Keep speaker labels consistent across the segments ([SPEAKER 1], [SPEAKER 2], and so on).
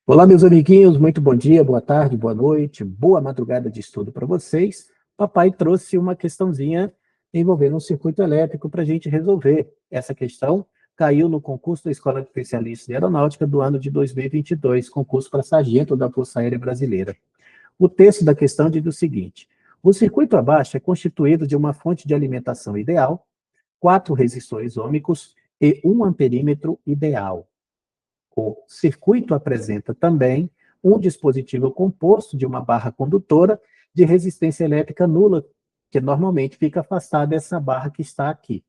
[SPEAKER 1] Olá, meus amiguinhos, muito bom dia, boa tarde, boa noite, boa madrugada de estudo para vocês. Papai trouxe uma questãozinha envolvendo um circuito elétrico para a gente resolver. Essa questão caiu no concurso da Escola de Especialistas de Aeronáutica do ano de 2022, concurso para sargento da Força Aérea Brasileira. O texto da questão diz o seguinte: o circuito abaixo é constituído de uma fonte de alimentação ideal, 4 resistores ômicos e 1 amperímetro ideal. O circuito apresenta também um dispositivo composto de uma barra condutora de resistência elétrica nula, que normalmente fica afastada dessa barra que está aqui.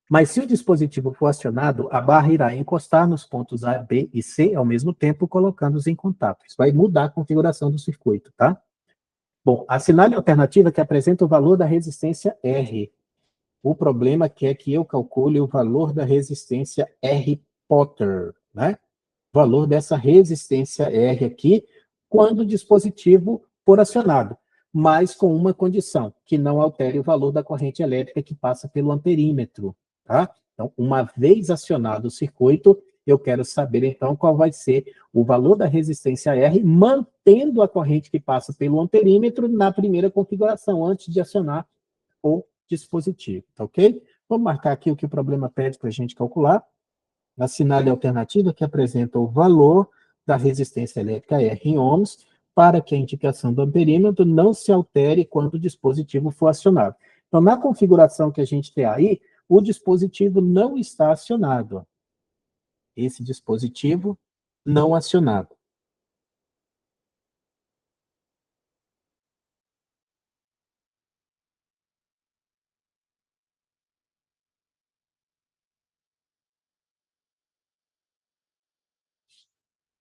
[SPEAKER 1] Mas se o dispositivo for acionado, a barra irá encostar nos pontos A, B e C ao mesmo tempo, colocando-os em contato. Isso vai mudar a configuração do circuito, tá? Bom, assinale a alternativa que apresenta o valor da resistência R. O problema é que eu calcule o valor da resistência R Potter, né? Valor dessa resistência R aqui, quando o dispositivo for acionado, mas com uma condição, que não altere o valor da corrente elétrica que passa pelo amperímetro, tá? Então, uma vez acionado o circuito, eu quero saber, então, qual vai ser o valor da resistência R, mantendo a corrente que passa pelo amperímetro na primeira configuração, antes de acionar o dispositivo, tá ok? Vamos marcar aqui o que o problema pede para a gente calcular. Assinale a alternativa que apresenta o valor da resistência elétrica R em ohms, para que a indicação do amperímetro não se altere quando o dispositivo for acionado. Então, na configuração que a gente tem aí, o dispositivo não está acionado. Esse dispositivo não acionado.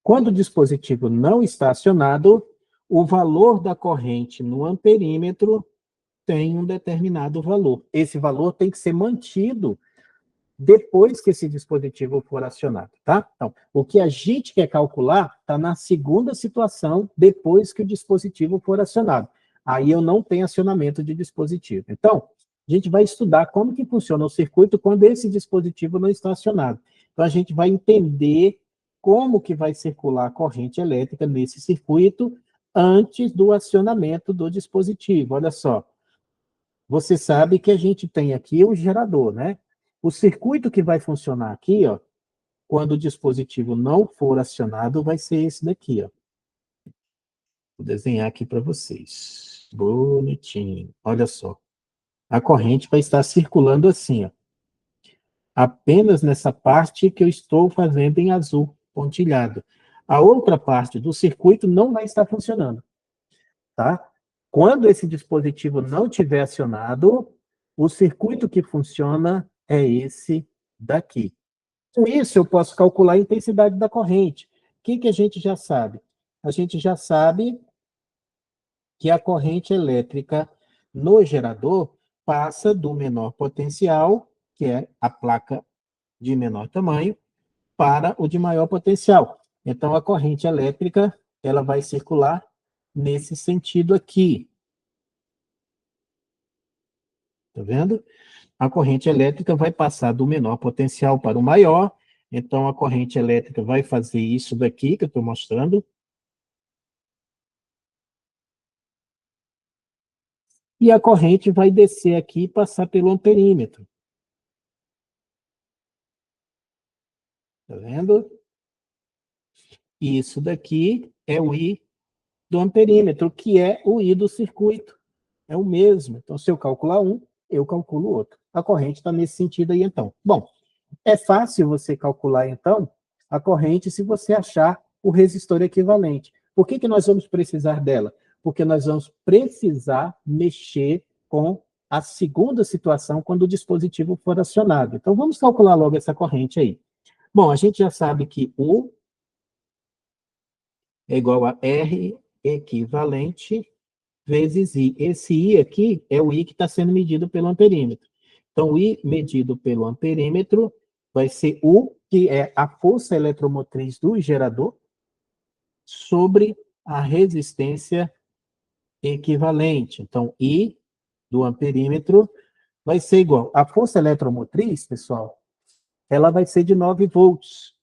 [SPEAKER 1] Quando o dispositivo não está acionado, o valor da corrente no amperímetro tem um determinado valor. Esse valor tem que ser mantido depois que esse dispositivo for acionado, tá? Então, o que a gente quer calcular está na segunda situação, depois que o dispositivo for acionado. Aí eu não tenho acionamento de dispositivo. Então, a gente vai estudar como que funciona o circuito quando esse dispositivo não está acionado. Então, a gente vai entender como que vai circular a corrente elétrica nesse circuito antes do acionamento do dispositivo. Olha só, você sabe que a gente tem aqui o gerador, né? O circuito que vai funcionar aqui, ó, quando o dispositivo não for acionado, vai ser esse daqui, ó. Vou desenhar aqui para vocês. Bonitinho. Olha só. A corrente vai estar circulando assim, ó. Apenas nessa parte que eu estou fazendo em azul, pontilhado. A outra parte do circuito não vai estar funcionando, tá? Quando esse dispositivo não estiver acionado, o circuito que funciona é esse daqui. Com isso, eu posso calcular a intensidade da corrente. O que a gente já sabe? A gente já sabe que a corrente elétrica no gerador passa do menor potencial, que é a placa de menor tamanho, para o de maior potencial. Então, a corrente elétrica ela vai circular nesse sentido aqui. Tá vendo? A corrente elétrica vai passar do menor potencial para o maior. Então, a corrente elétrica vai fazer isso daqui que eu estou mostrando. E a corrente vai descer aqui e passar pelo amperímetro. Tá vendo? Isso daqui é o I do amperímetro, que é o I do circuito. É o mesmo. Então, se eu calcular um, eu calculo o outro. A corrente está nesse sentido aí, então. Bom, é fácil você calcular, então, a corrente se você achar o resistor equivalente. Por que nós vamos precisar dela? Porque nós vamos precisar mexer com a segunda situação quando o dispositivo for acionado. Então, vamos calcular logo essa corrente aí. Bom, a gente já sabe que U é igual a R equivalente vezes I. Esse I aqui é o I que está sendo medido pelo amperímetro. Então, o I medido pelo amperímetro vai ser U, que é a força eletromotriz do gerador, sobre a resistência equivalente. Então, I do amperímetro vai ser igual. A força eletromotriz, pessoal, ela vai ser de 9 volts.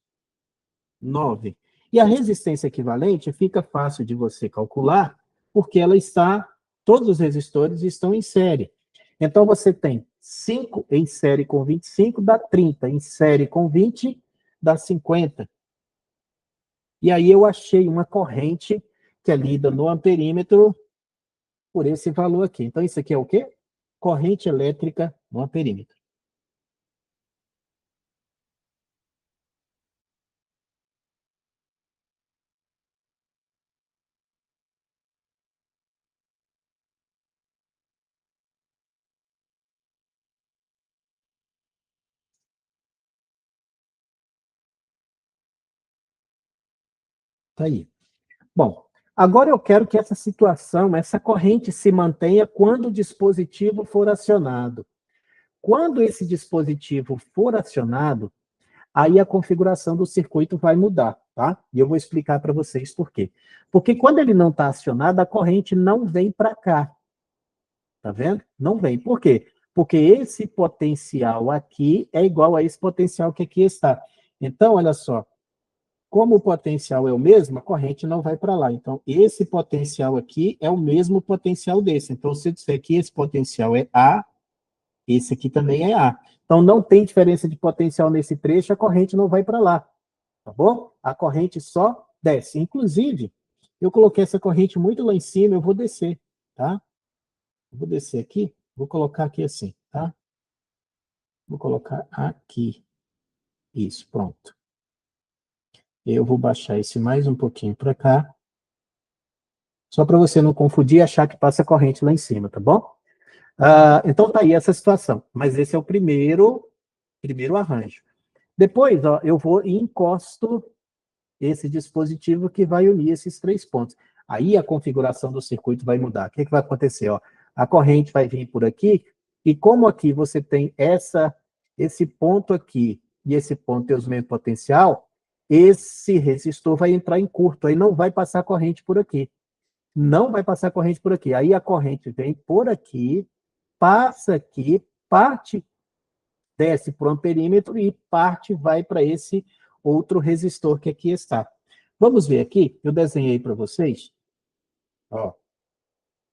[SPEAKER 1] 9. E a resistência equivalente fica fácil de você calcular, porque ela está, todos os resistores estão em série. Então, você tem 5 em série com 25, dá 30. Em série com 20, dá 50. E aí eu achei uma corrente que é lida no amperímetro por esse valor aqui. Então, isso aqui é o quê? Corrente elétrica no amperímetro. Tá aí. Bom, agora eu quero que essa situação, essa corrente se mantenha quando o dispositivo for acionado. Quando esse dispositivo for acionado, aí a configuração do circuito vai mudar, tá? E eu vou explicar para vocês por quê. Porque quando ele não está acionado, a corrente não vem para cá, tá vendo? Não vem. Por quê? Porque esse potencial aqui é igual a esse potencial que aqui está. Então, olha só, como o potencial é o mesmo, a corrente não vai para lá. Então, esse potencial aqui é o mesmo potencial desse. Então, se eu disser que esse potencial é A, esse aqui também é A. Então, não tem diferença de potencial nesse trecho, a corrente não vai para lá, tá bom? A corrente só desce. Inclusive, eu coloquei essa corrente muito lá em cima, eu vou descer, tá? Eu vou descer aqui, vou colocar aqui assim, tá? Vou colocar aqui. Isso, pronto. Eu vou baixar esse mais um pouquinho para cá, só para você não confundir e achar que passa corrente lá em cima, tá bom? Então tá aí essa situação. Mas esse é o primeiro arranjo. Depois, ó, eu vou e encosto esse dispositivo que vai unir esses três pontos. Aí a configuração do circuito vai mudar. O que, que vai acontecer? Ó? A corrente vai vir por aqui, e como aqui você tem esse ponto aqui e esse ponto tem o mesmo potencial, esse resistor vai entrar em curto, aí não vai passar corrente por aqui. Não vai passar corrente por aqui. Aí a corrente vem por aqui, passa aqui, parte desce para o amperímetro e parte vai para esse outro resistor que aqui está. Vamos ver aqui, eu desenhei para vocês. Ó,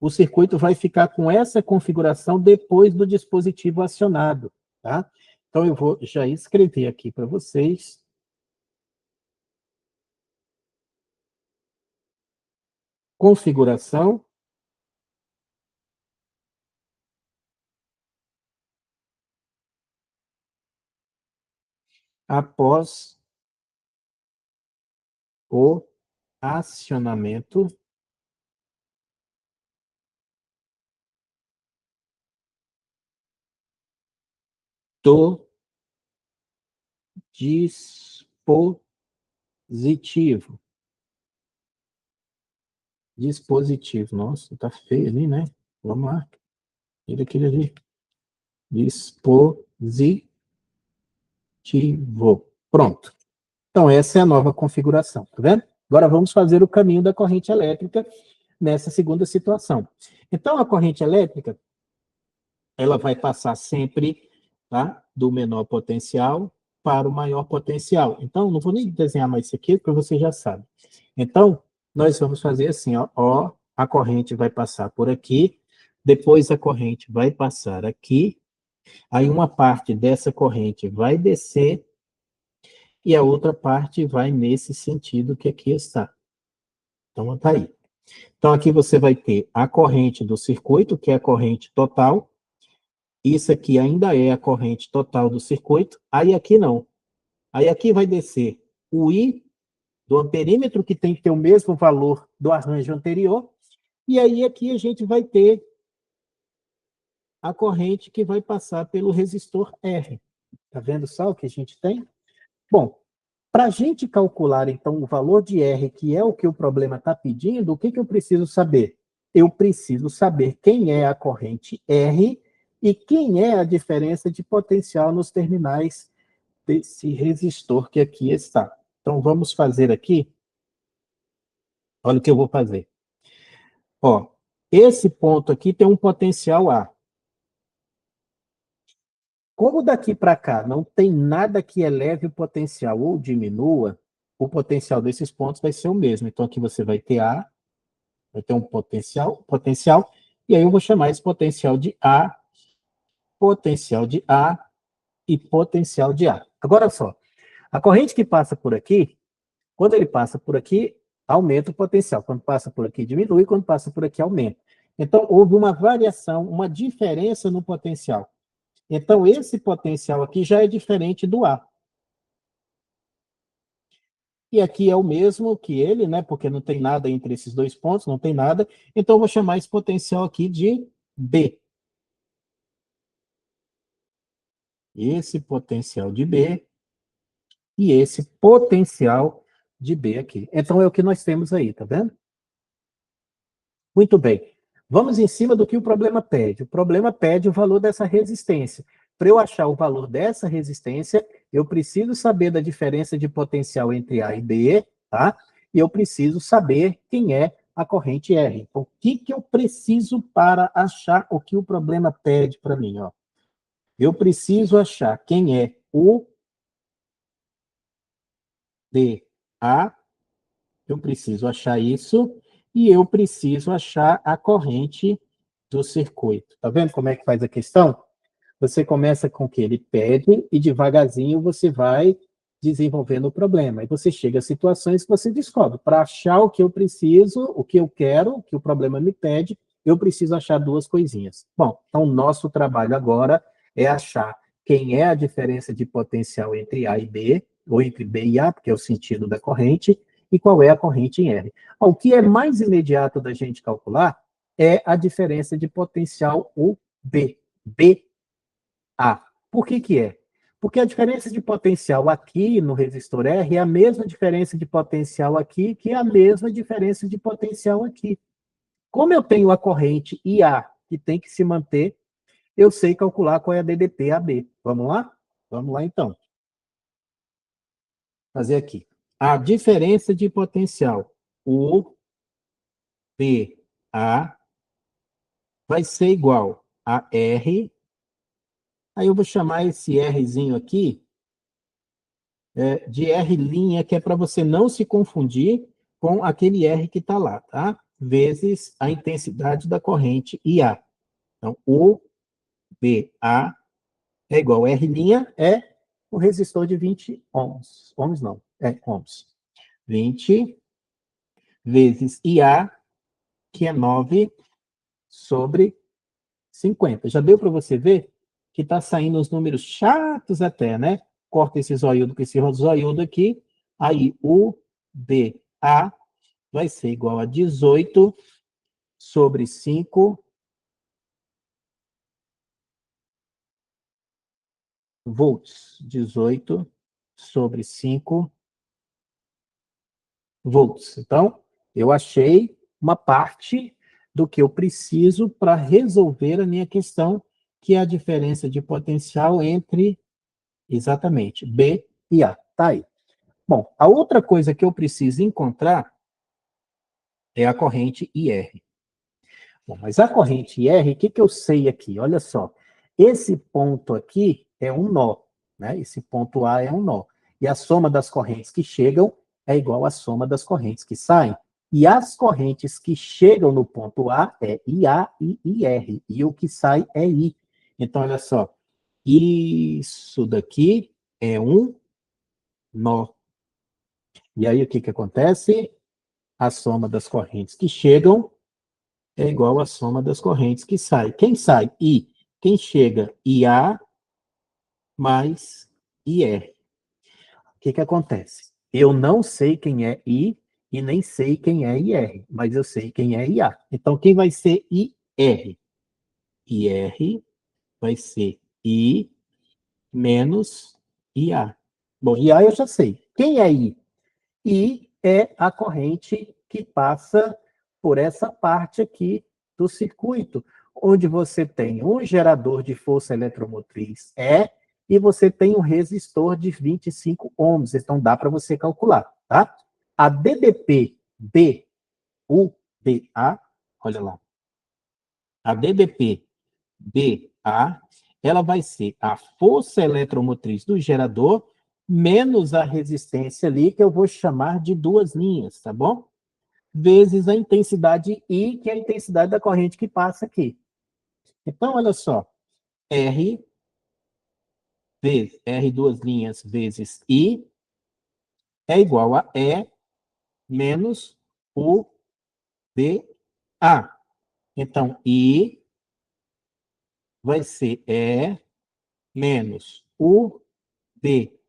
[SPEAKER 1] o circuito vai ficar com essa configuração depois do dispositivo acionado, tá? Então eu vou já escrever aqui para vocês. Configuração após o acionamento do dispositivo. Dispositivo. Nossa, tá feio ali, né? Vamos lá. Tira aquele ali. Dispositivo. Pronto. Então, essa é a nova configuração, tá vendo? Agora vamos fazer o caminho da corrente elétrica nessa segunda situação. Então, a corrente elétrica, ela vai passar sempre, tá, do menor potencial para o maior potencial. Então, não vou nem desenhar mais isso aqui, porque você já sabe. Então, nós vamos fazer assim, ó, a corrente vai passar por aqui, depois a corrente vai passar aqui, aí uma parte dessa corrente vai descer e a outra parte vai nesse sentido que aqui está. Então, está aí. Então, aqui você vai ter a corrente do circuito, que é a corrente total. Isso aqui ainda é a corrente total do circuito. Aí aqui não. Aí aqui vai descer o I do amperímetro, que tem que ter o mesmo valor do arranjo anterior. E aí aqui a gente vai ter a corrente que vai passar pelo resistor R. Está vendo só o que a gente tem? Bom, para a gente calcular, então, o valor de R, que é o que o problema está pedindo, o que, que eu preciso saber? Eu preciso saber quem é a corrente R e quem é a diferença de potencial nos terminais desse resistor que aqui está. Então, vamos fazer aqui. Olha o que eu vou fazer. Ó, esse ponto aqui tem um potencial A. Como daqui para cá não tem nada que eleve o potencial ou diminua, o potencial desses pontos vai ser o mesmo. Então, aqui você vai ter A, vai ter um potencial, e aí eu vou chamar esse potencial de A e potencial de A. Agora só, a corrente que passa por aqui, quando ele passa por aqui, aumenta o potencial. Quando passa por aqui, diminui. Quando passa por aqui, aumenta. Então, houve uma variação, uma diferença no potencial. Então, esse potencial aqui já é diferente do A. E aqui é o mesmo que ele, né? Porque não tem nada entre esses dois pontos, não tem nada. Então, eu vou chamar esse potencial aqui de B. Esse potencial de B e esse potencial de B aqui. Então, é o que nós temos aí, tá vendo? Muito bem. Vamos em cima do que o problema pede. O problema pede o valor dessa resistência. Para eu achar o valor dessa resistência, eu preciso saber da diferença de potencial entre A e B, tá? E eu preciso saber quem é a corrente R. Então, o que eu preciso para achar o que o problema pede para mim? Ó? Eu preciso achar quem é o DA, eu preciso achar isso, e eu preciso achar a corrente do circuito. Tá vendo como é que faz a questão? Você começa com o que ele pede e devagarzinho você vai desenvolvendo o problema. E você chega a situações que você descobre. Para achar o que eu preciso, o que eu quero, o que o problema me pede, eu preciso achar duas coisinhas. Bom, então o nosso trabalho agora é achar quem é a diferença de potencial entre A e B, ou entre B e A, porque é o sentido da corrente, e qual é a corrente em R. O que é mais imediato da gente calcular é a diferença de potencial UB. B a. Por que que é? Porque a diferença de potencial aqui no resistor R é a mesma diferença de potencial aqui, que é a mesma diferença de potencial aqui. Como eu tenho a corrente IA, que tem que se manter, eu sei calcular qual é a DDP AB. Vamos lá? Vamos lá, então. Fazer aqui. A diferença de potencial, o PA, vai ser igual a R. Aí eu vou chamar esse Rzinho aqui de R', que é para você não se confundir com aquele R que está lá, tá? Vezes a intensidade da corrente IA. Então, o BA é igual a R', é o resistor de 20 ohms. Ohms não, é ohms. 20 vezes IA, que é 9 sobre 50. Já deu para você ver que está saindo os números chatos até, né? Corta esse zoiudo com esse zoiudo aqui. Aí o BA vai ser igual a 18 sobre 5 volts. 18 sobre 5 volts. Então, eu achei uma parte do que eu preciso para resolver a minha questão, que é a diferença de potencial entre, exatamente, B e A. Tá aí. Bom, a outra coisa que eu preciso encontrar é a corrente IR. Bom, mas a corrente IR, o que, que eu sei aqui? Olha só, esse ponto aqui é um nó, né? Esse ponto A é um nó. E a soma das correntes que chegam é igual à soma das correntes que saem. E as correntes que chegam no ponto A é IA e IR. E o que sai é I. Então, olha só, isso daqui é um nó. E aí, o que, que acontece? A soma das correntes que chegam é igual à soma das correntes que saem. Quem sai? I. Quem chega? IA mais IR. O que, que acontece? Eu não sei quem é I e nem sei quem é IR, mas eu sei quem é IA. Então, quem vai ser IR? IR vai ser I menos IA. Bom, IA eu já sei. Quem é I? I é a corrente que passa por essa parte aqui do circuito, onde você tem um gerador de força eletromotriz e você tem um resistor de 25 ohms. Então dá para você calcular, tá? A DDP BUDA, olha lá. A DDP BA, ela vai ser a força eletromotriz do gerador menos a resistência ali, que eu vou chamar de duas linhas, tá bom? Vezes a intensidade I, que é a intensidade da corrente que passa aqui. Então, olha só, R vezes R duas linhas vezes I é igual a E menos U dA. Então, I vai ser E menos U dA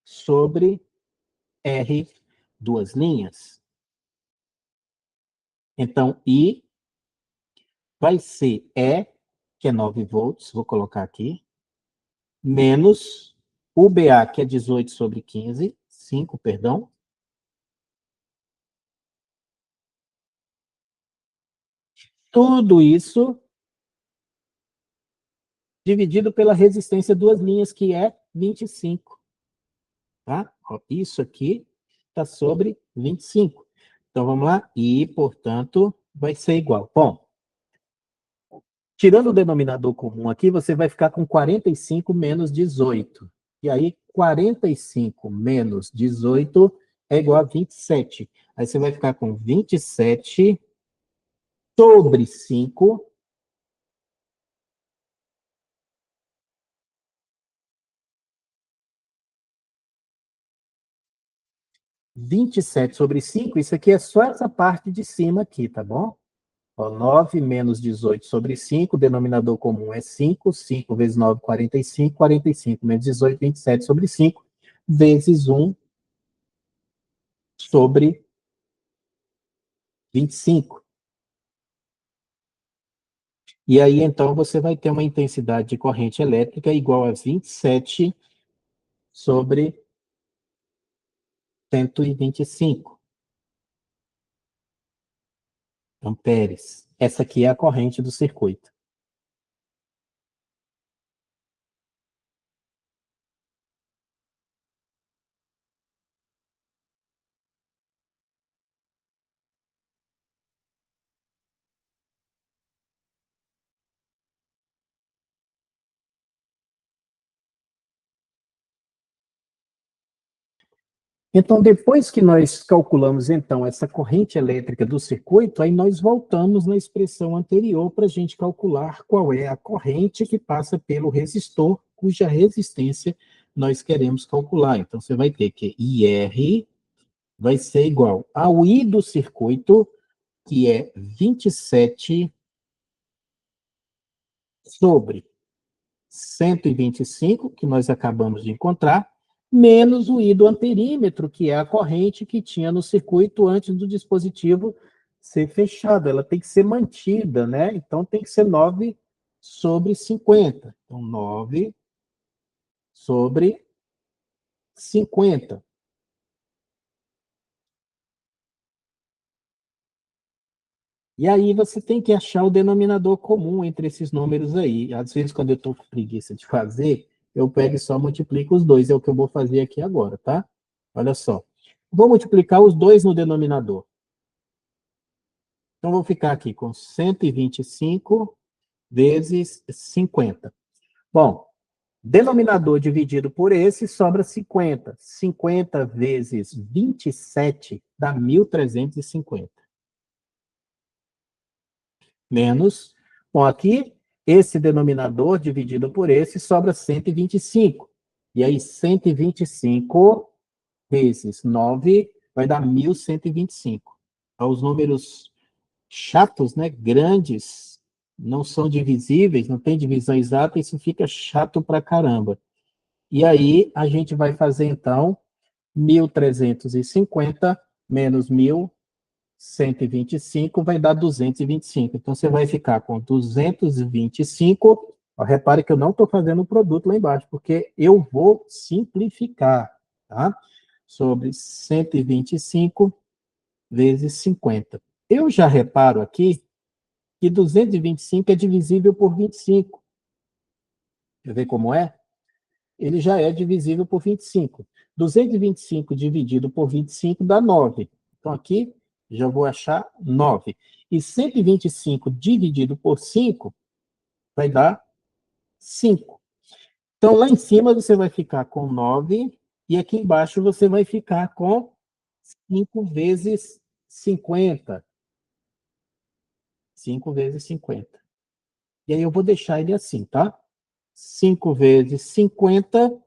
[SPEAKER 1] sobre R duas linhas. Então, I vai ser E, que é 9 volts, vou colocar aqui, menos UBA, que é 18 sobre 15, 5, perdão. Tudo isso dividido pela resistência duas linhas, que é 25. Tá? Isso aqui está sobre 25. Então, vamos lá. E, portanto, vai ser igual. Bom, tirando o denominador comum aqui, você vai ficar com 45 menos 18. E aí, 45 menos 18 é igual a 27. Aí você vai ficar com 27 sobre 5. 27 sobre 5, isso aqui é só essa parte de cima aqui, tá bom? Ó, 9 menos 18 sobre 5, o denominador comum é 5, 5 vezes 9, 45, 45 menos 18, 27 sobre 5, vezes 1 sobre 25. E aí, então, você vai ter uma intensidade de corrente elétrica igual a 27 sobre 125 amperes. Essa aqui é a corrente do circuito. Então, depois que nós calculamos, então, essa corrente elétrica do circuito, aí nós voltamos na expressão anterior para a gente calcular qual é a corrente que passa pelo resistor, cuja resistência nós queremos calcular. Então, você vai ter que IR vai ser igual ao I do circuito, que é 27 sobre 125, que nós acabamos de encontrar, menos o I do amperímetro, que é a corrente que tinha no circuito antes do dispositivo ser fechado. Ela tem que ser mantida, né? Então tem que ser 9 sobre 50. Então, 9 sobre 50. E aí você tem que achar o denominador comum entre esses números aí. Às vezes, quando eu estou com preguiça de fazer, eu pego e só multiplico os dois. É o que eu vou fazer aqui agora, tá? Olha só. Vou multiplicar os dois no denominador. Então, vou ficar aqui com 125 vezes 50. Bom, denominador dividido por esse sobra 50. 50 vezes 27 dá 1.350. Menos, bom, aqui, esse denominador dividido por esse sobra 125. E aí, 125 vezes 9 vai dar 1.125. Então, os números chatos, né, grandes, não são divisíveis, não tem divisão exata, isso fica chato pra caramba. E aí, a gente vai fazer, então, 1.350 menos 1.125 vai dar 225. Então, você vai ficar com 225. Ó, repare que eu não estou fazendo o produto lá embaixo, porque eu vou simplificar, tá? Sobre 125 vezes 50. Eu já reparo aqui que 225 é divisível por 25. Quer ver como é? Ele já é divisível por 25. 225 dividido por 25 dá 9. Então, aqui, já vou achar 9. E 125 dividido por 5 vai dar 5. Então, lá em cima você vai ficar com 9, e aqui embaixo você vai ficar com 5 vezes 50. 5 vezes 50. E aí eu vou deixar ele assim, tá? 5 vezes 50,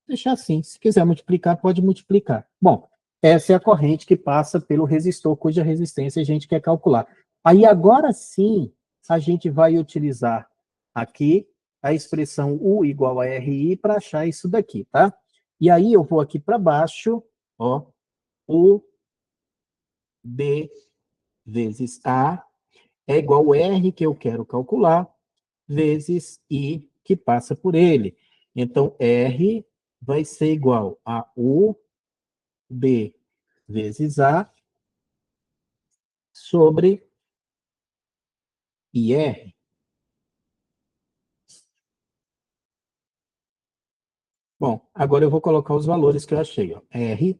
[SPEAKER 1] deixar assim. Se quiser multiplicar, pode multiplicar. Bom, essa é a corrente que passa pelo resistor, cuja resistência a gente quer calcular. Aí, agora sim, a gente vai utilizar aqui a expressão U igual a RI para achar isso daqui, tá? E aí eu vou aqui para baixo, ó, U B vezes A é igual a R, que eu quero calcular, vezes I, que passa por ele. Então, R vai ser igual a UB vezes A sobre IR. Bom, agora eu vou colocar os valores que eu achei. Ó. R,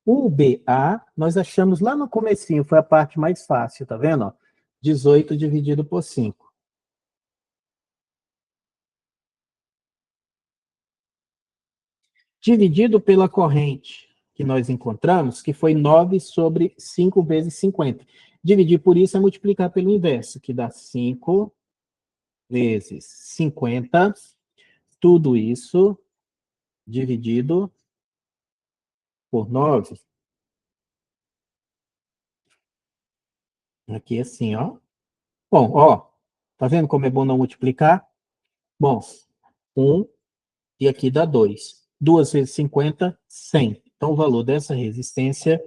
[SPEAKER 1] UBA, nós achamos lá no comecinho, foi a parte mais fácil, tá vendo? Ó? 18 dividido por 5. Dividido pela corrente que nós encontramos, que foi 9 sobre 5 vezes 50. Dividir por isso é multiplicar pelo inverso, que dá 5 vezes 50, tudo isso dividido por 9. Aqui assim, ó. Bom, ó, tá vendo como é bom não multiplicar? Bom, 1 e aqui dá 2. 2 vezes 50, 100. Então, o valor dessa resistência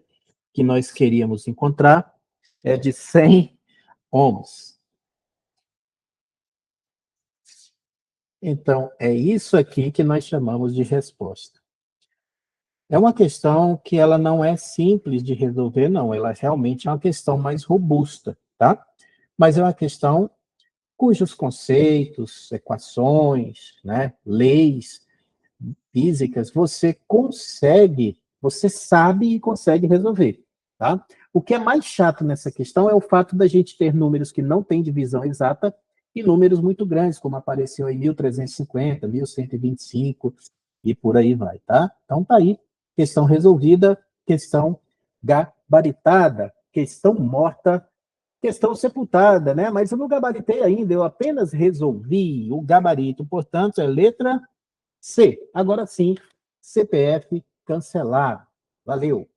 [SPEAKER 1] que nós queríamos encontrar é de 100 ohms. Então, é isso aqui que nós chamamos de resposta. É uma questão que ela não é simples de resolver, não. Ela realmente é uma questão mais robusta, tá? Mas é uma questão cujos conceitos, equações, né, leis físicas, você consegue, você sabe e consegue resolver, tá? O que é mais chato nessa questão é o fato da gente ter números que não têm divisão exata e números muito grandes, como apareceu em 1350, 1125 e por aí vai, tá? Então tá aí, questão resolvida, questão gabaritada, questão morta, questão sepultada, né? Mas eu não gabaritei ainda, eu apenas resolvi o gabarito, portanto, é letra C. Agora sim, CPF cancelado. Valeu.